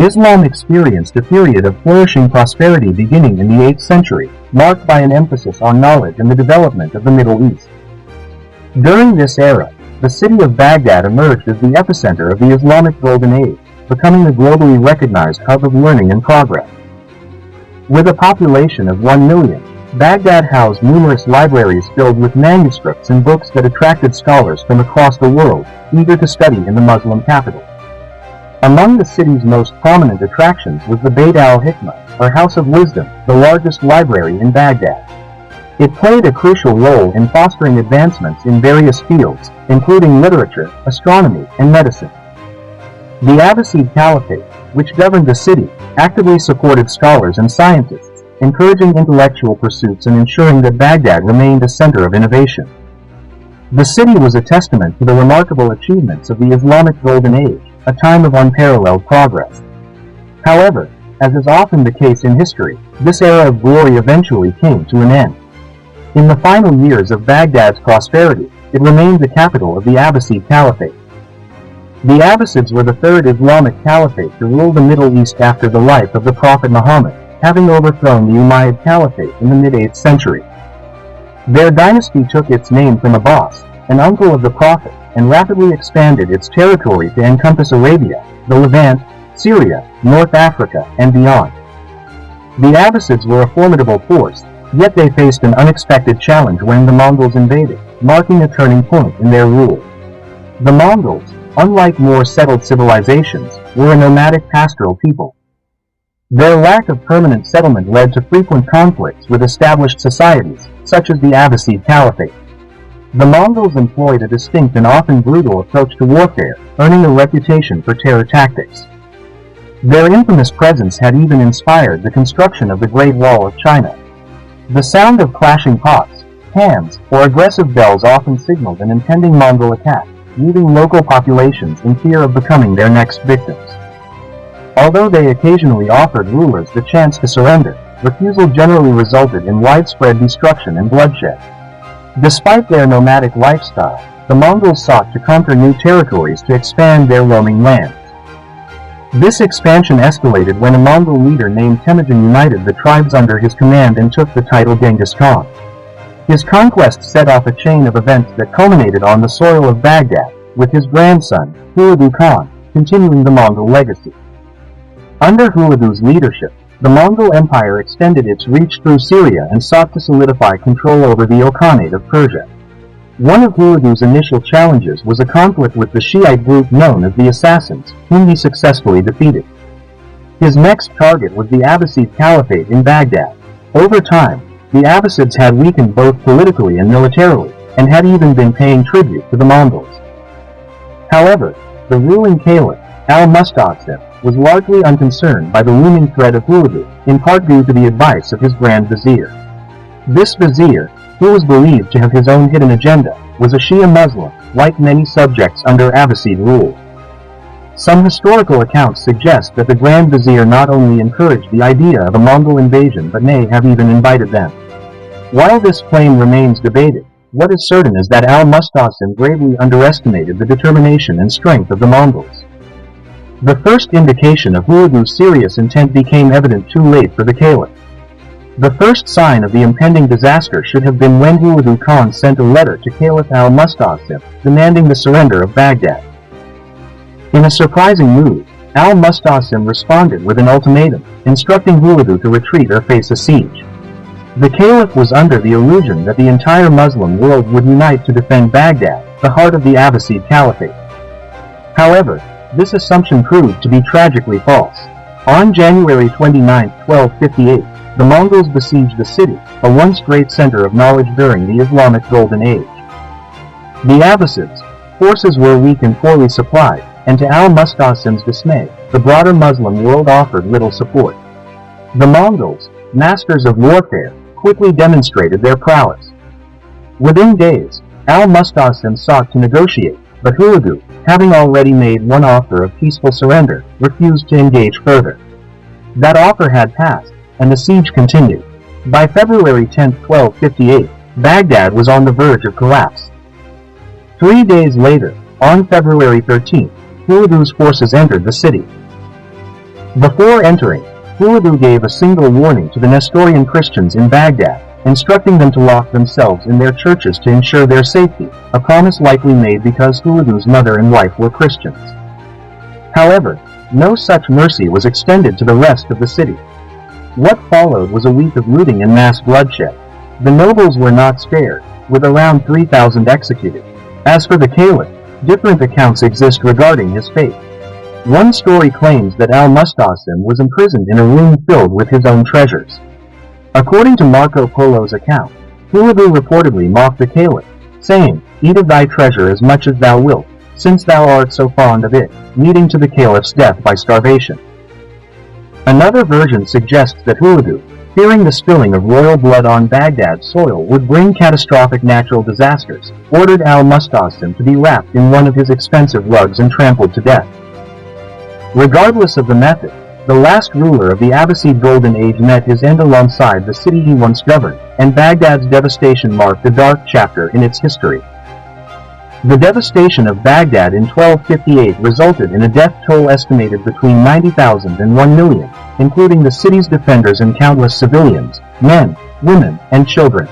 Islam experienced a period of flourishing prosperity beginning in the 8th century, marked by an emphasis on knowledge and the development of the Middle East. During this era, the city of Baghdad emerged as the epicenter of the Islamic Golden Age, becoming a globally recognized hub of learning and progress. With a population of 1 million, Baghdad housed numerous libraries filled with manuscripts and books that attracted scholars from across the world, eager to study in the Muslim capital. Among the city's most prominent attractions was the Bayt al-Hikmah, or House of Wisdom, the largest library in Baghdad. It played a crucial role in fostering advancements in various fields, including literature, astronomy, and medicine. The Abbasid Caliphate, which governed the city, actively supported scholars and scientists, encouraging intellectual pursuits and ensuring that Baghdad remained a center of innovation. The city was a testament to the remarkable achievements of the Islamic Golden Age, a time of unparalleled progress. However, as is often the case in history, this era of glory eventually came to an end. In the final years of Baghdad's prosperity, it remained the capital of the Abbasid Caliphate. The Abbasids were the third Islamic caliphate to rule the Middle East after the life of the Prophet Muhammad, having overthrown the Umayyad Caliphate in the mid-8th century. Their dynasty took its name from Abbas, an uncle of the Prophet, and rapidly expanded its territory to encompass Arabia, the Levant, Syria, North Africa, and beyond. The Abbasids were a formidable force, yet they faced an unexpected challenge when the Mongols invaded, marking a turning point in their rule. The Mongols, unlike more settled civilizations, were a nomadic pastoral people. Their lack of permanent settlement led to frequent conflicts with established societies, such as the Abbasid Caliphate. The Mongols employed a distinct and often brutal approach to warfare, earning a reputation for terror tactics. Their infamous presence had even inspired the construction of the Great Wall of China. The sound of clashing pots, pans, or aggressive bells often signaled an impending Mongol attack, leaving local populations in fear of becoming their next victims. Although they occasionally offered rulers the chance to surrender, refusal generally resulted in widespread destruction and bloodshed. Despite their nomadic lifestyle, the Mongols sought to conquer new territories to expand their roaming lands. This expansion escalated when a Mongol leader named Temujin united the tribes under his command and took the title Genghis Khan. His conquest set off a chain of events that culminated on the soil of Baghdad, with his grandson, Hulagu Khan, continuing the Mongol legacy. Under Hulagu's leadership, the Mongol Empire extended its reach through Syria and sought to solidify control over the Ilkhanate of Persia. One of Hulagu's initial challenges was a conflict with the Shiite group known as the Assassins, whom he successfully defeated. His next target was the Abbasid Caliphate in Baghdad. Over time, the Abbasids had weakened both politically and militarily, and had even been paying tribute to the Mongols. However, the ruling caliph, al-Musta'sim, was largely unconcerned by the looming threat of Hulagu, in part due to the advice of his Grand Vizier. This vizier, who was believed to have his own hidden agenda, was a Shia Muslim, like many subjects under Abbasid rule. Some historical accounts suggest that the Grand Vizier not only encouraged the idea of a Mongol invasion but may have even invited them. While this claim remains debated, what is certain is that al-Musta'sim gravely underestimated the determination and strength of the Mongols. The first indication of Hulagu's serious intent became evident too late for the caliph. The first sign of the impending disaster should have been when Hulagu Khan sent a letter to Caliph al-Musta'sim, demanding the surrender of Baghdad. In a surprising move, al-Musta'sim responded with an ultimatum, instructing Hulagu to retreat or face a siege. The caliph was under the illusion that the entire Muslim world would unite to defend Baghdad, the heart of the Abbasid Caliphate. However, this assumption proved to be tragically false. On January 29, 1258, the Mongols besieged the city, a once great center of knowledge during the Islamic Golden Age. The Abbasids' forces were weak and poorly supplied, and to al-Musta'sim's dismay, the broader Muslim world offered little support. The Mongols, masters of warfare, quickly demonstrated their prowess. Within days, al-Musta'sim sought to negotiate, but Hulagu, having already made one offer of peaceful surrender, refused to engage further. That offer had passed, and the siege continued. By February 10, 1258, Baghdad was on the verge of collapse. 3 days later, on February 13, Hulagu's forces entered the city. Before entering, Hulagu gave a single warning to the Nestorian Christians in Baghdad, instructing them to lock themselves in their churches to ensure their safety, a promise likely made because Hulagu's mother and wife were Christians. However, no such mercy was extended to the rest of the city. What followed was a week of looting and mass bloodshed. The nobles were not spared, with around 3,000 executed. As for the caliph, different accounts exist regarding his fate. One story claims that al-Musta'sim was imprisoned in a room filled with his own treasures. According to Marco Polo's account, Hulagu reportedly mocked the caliph, saying, "Eat of thy treasure as much as thou wilt, since thou art so fond of it," leading to the caliph's death by starvation. Another version suggests that Hulagu, fearing the spilling of royal blood on Baghdad's soil would bring catastrophic natural disasters, ordered al-Musta'sim to be wrapped in one of his expensive rugs and trampled to death. Regardless of the method, the last ruler of the Abbasid Golden Age met his end alongside the city he once governed, and Baghdad's devastation marked a dark chapter in its history. The devastation of Baghdad in 1258 resulted in a death toll estimated between 90,000 and 1 million, including the city's defenders and countless civilians, men, women, and children.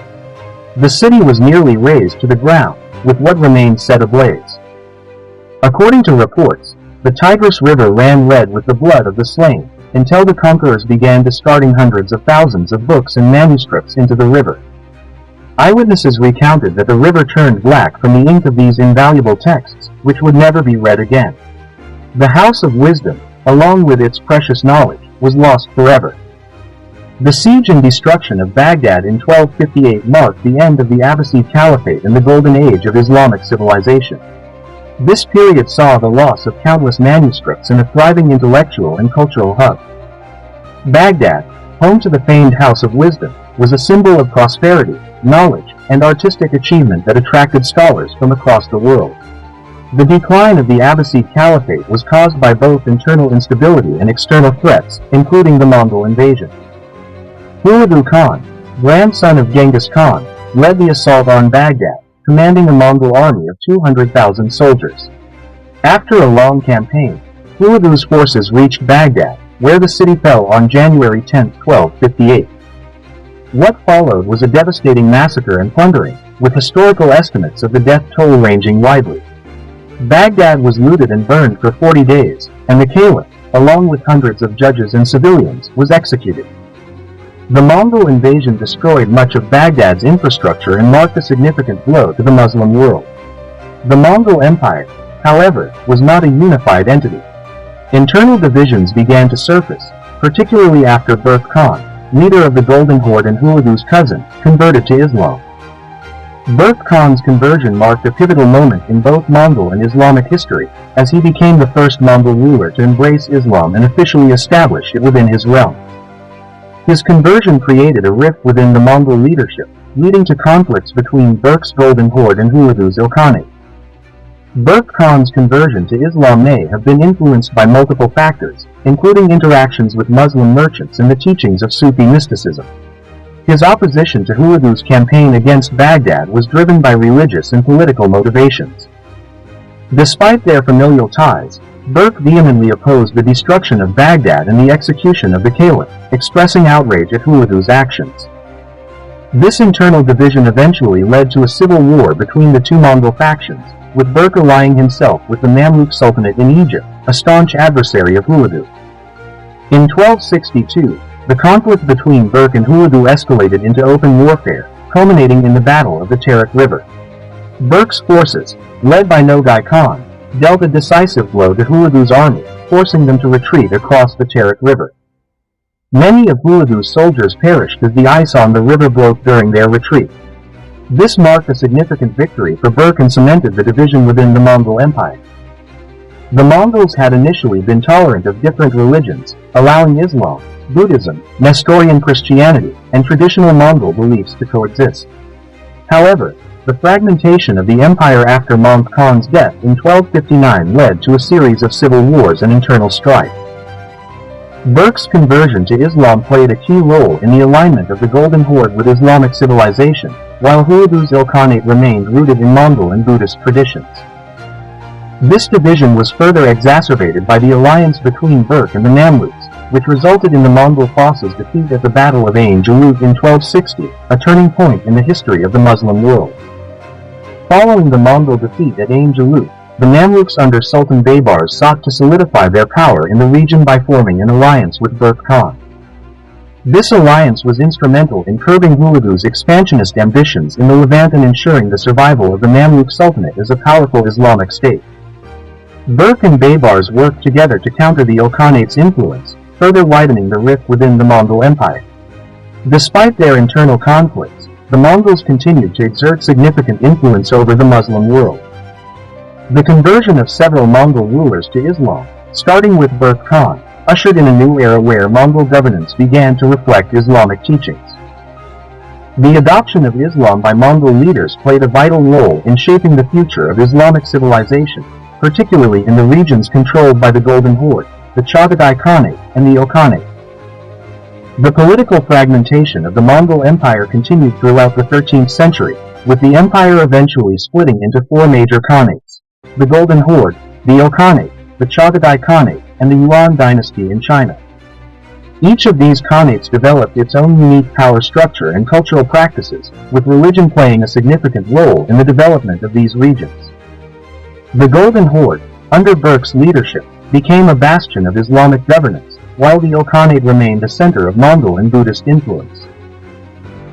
The city was nearly razed to the ground, with what remained set ablaze. According to reports, the Tigris River ran red with the blood of the slain, until the conquerors began discarding hundreds of thousands of books and manuscripts into the river. Eyewitnesses recounted that the river turned black from the ink of these invaluable texts, which would never be read again. The House of Wisdom, along with its precious knowledge, was lost forever. The siege and destruction of Baghdad in 1258 marked the end of the Abbasid Caliphate and the Golden Age of Islamic civilization. This period saw the loss of countless manuscripts and a thriving intellectual and cultural hub. Baghdad, home to the famed House of Wisdom, was a symbol of prosperity, knowledge, and artistic achievement that attracted scholars from across the world. The decline of the Abbasid Caliphate was caused by both internal instability and external threats, including the Mongol invasion. Hulagu Khan, grandson of Genghis Khan, led the assault on Baghdad, commanding a Mongol army of 200,000 soldiers. After a long campaign, Hulagu's forces reached Baghdad, where the city fell on January 10, 1258. What followed was a devastating massacre and plundering, with historical estimates of the death toll ranging widely. Baghdad was looted and burned for 40 days, and the caliph, along with hundreds of judges and civilians, was executed. The Mongol invasion destroyed much of Baghdad's infrastructure and marked a significant blow to the Muslim world. The Mongol Empire, however, was not a unified entity. Internal divisions began to surface, particularly after Berke Khan, leader of the Golden Horde and Hulagu's cousin, converted to Islam. Berke Khan's conversion marked a pivotal moment in both Mongol and Islamic history, as he became the first Mongol ruler to embrace Islam and officially establish it within his realm. His conversion created a rift within the Mongol leadership, leading to conflicts between Berke's Golden Horde and Hulagu's Ilkhanate. Berke Khan's conversion to Islam may have been influenced by multiple factors, including interactions with Muslim merchants and the teachings of Sufi mysticism. His opposition to Hulagu's campaign against Baghdad was driven by religious and political motivations. Despite their familial ties, Berke vehemently opposed the destruction of Baghdad and the execution of the caliph, expressing outrage at Hulagu's actions. This internal division eventually led to a civil war between the two Mongol factions, with Berke allying himself with the Mamluk Sultanate in Egypt, a staunch adversary of Hulagu. In 1262, the conflict between Berke and Hulagu escalated into open warfare, culminating in the Battle of the Tarik River. Berke's forces, led by Nogai Khan, dealt a decisive blow to Hulagu's army, forcing them to retreat across the Tarik River. Many of Hulagu's soldiers perished as the ice on the river broke during their retreat. This marked a significant victory for Berke and cemented the division within the Mongol Empire. The Mongols had initially been tolerant of different religions, allowing Islam, Buddhism, Nestorian Christianity, and traditional Mongol beliefs to coexist. However, the fragmentation of the empire after Mongol Khan's death in 1259 led to a series of civil wars and internal strife. Berke's conversion to Islam played a key role in the alignment of the Golden Horde with Islamic civilization, while Hulagu's Ilkhanate remained rooted in Mongol and Buddhist traditions. This division was further exacerbated by the alliance between Berke and the Mamluks, which resulted in the Mongol forces' defeat at the Battle of Ain Jalut in 1260, a turning point in the history of the Muslim world. Following the Mongol defeat at Ain Jalut, the Mamluks under Sultan Baybars sought to solidify their power in the region by forming an alliance with Berke Khan. This alliance was instrumental in curbing Hulagu's expansionist ambitions in the Levant and ensuring the survival of the Mamluk Sultanate as a powerful Islamic state. Berke and Baybars worked together to counter the Ilkhanate's influence, further widening the rift within the Mongol Empire. Despite their internal conflicts, the Mongols continued to exert significant influence over the Muslim world. The conversion of several Mongol rulers to Islam, starting with Berke Khan, ushered in a new era where Mongol governance began to reflect Islamic teachings. The adoption of Islam by Mongol leaders played a vital role in shaping the future of Islamic civilization, particularly in the regions controlled by the Golden Horde, the Chagatai Khanate, and the Ilkhanate. The political fragmentation of the Mongol Empire continued throughout the 13th century, with the empire eventually splitting into four major khanates: the Golden Horde, the Ilkhanate, the Chagatai Khanate, and the Yuan dynasty in China. Each of these khanates developed its own unique power structure and cultural practices, with religion playing a significant role in the development of these regions. The Golden Horde, under Berke's leadership, became a bastion of Islamic governance, while the Ilkhanate remained a center of Mongol and Buddhist influence.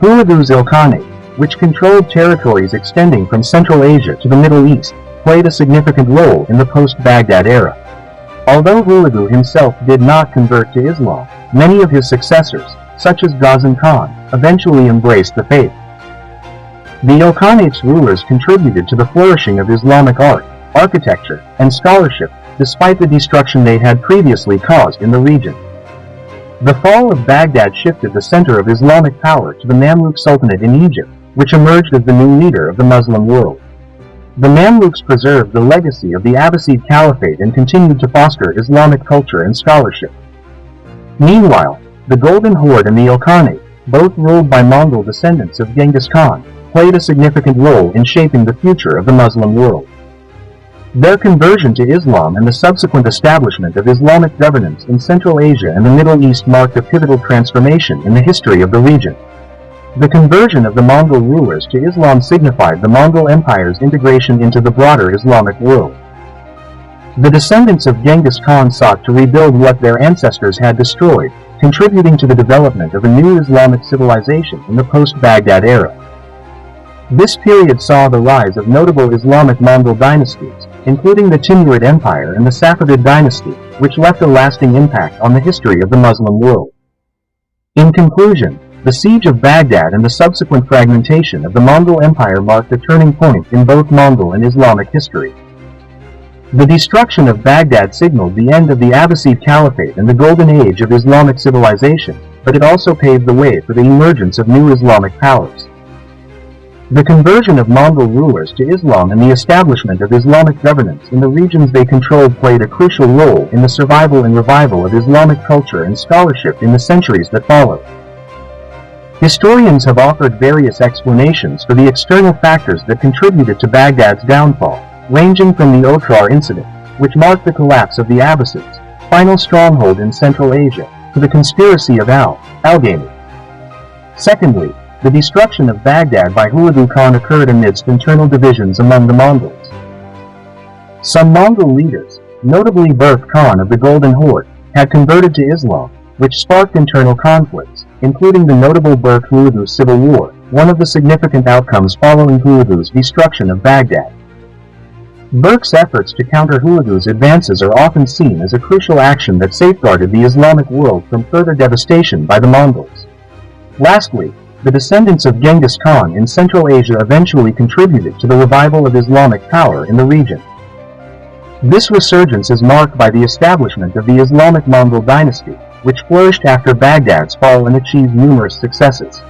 Hulagu's Ilkhanate, which controlled territories extending from Central Asia to the Middle East, played a significant role in the post-Baghdad era. Although Hulagu himself did not convert to Islam, many of his successors, such as Ghazan Khan, eventually embraced the faith. The Ilkhanate's rulers contributed to the flourishing of Islamic art, architecture, and scholarship, despite the destruction they had previously caused in the region. The fall of Baghdad shifted the center of Islamic power to the Mamluk Sultanate in Egypt, which emerged as the new leader of the Muslim world. The Mamluks preserved the legacy of the Abbasid Caliphate and continued to foster Islamic culture and scholarship. Meanwhile, the Golden Horde and the Ilkhanate, both ruled by Mongol descendants of Genghis Khan, played a significant role in shaping the future of the Muslim world. Their conversion to Islam and the subsequent establishment of Islamic governance in Central Asia and the Middle East marked a pivotal transformation in the history of the region. The conversion of the Mongol rulers to Islam signified the Mongol Empire's integration into the broader Islamic world. The descendants of Genghis Khan sought to rebuild what their ancestors had destroyed, contributing to the development of a new Islamic civilization in the post-Baghdad era. This period saw the rise of notable Islamic Mongol dynasties, including the Timurid Empire and the Safavid dynasty, which left a lasting impact on the history of the Muslim world. In conclusion, the siege of Baghdad and the subsequent fragmentation of the Mongol Empire marked a turning point in both Mongol and Islamic history. The destruction of Baghdad signaled the end of the Abbasid Caliphate and the Golden Age of Islamic civilization, but it also paved the way for the emergence of new Islamic powers. The conversion of Mongol rulers to Islam and the establishment of Islamic governance in the regions they controlled played a crucial role in the survival and revival of Islamic culture and scholarship in the centuries that followed. Historians have offered various explanations for the external factors that contributed to Baghdad's downfall, ranging from the Otrar incident, which marked the collapse of the Abbasids' final stronghold in Central Asia, to the conspiracy of al-Ghaini. Secondly, the destruction of Baghdad by Hulagu Khan occurred amidst internal divisions among the Mongols. Some Mongol leaders, notably Berke Khan of the Golden Horde, had converted to Islam, which sparked internal conflicts, including the notable Berke-Hulagu civil war, one of the significant outcomes following Hulagu's destruction of Baghdad. Berke's efforts to counter Hulagu's advances are often seen as a crucial action that safeguarded the Islamic world from further devastation by the Mongols. Lastly, the descendants of Genghis Khan in Central Asia eventually contributed to the revival of Islamic power in the region. This resurgence is marked by the establishment of the Islamic Mongol dynasty, which flourished after Baghdad's fall and achieved numerous successes.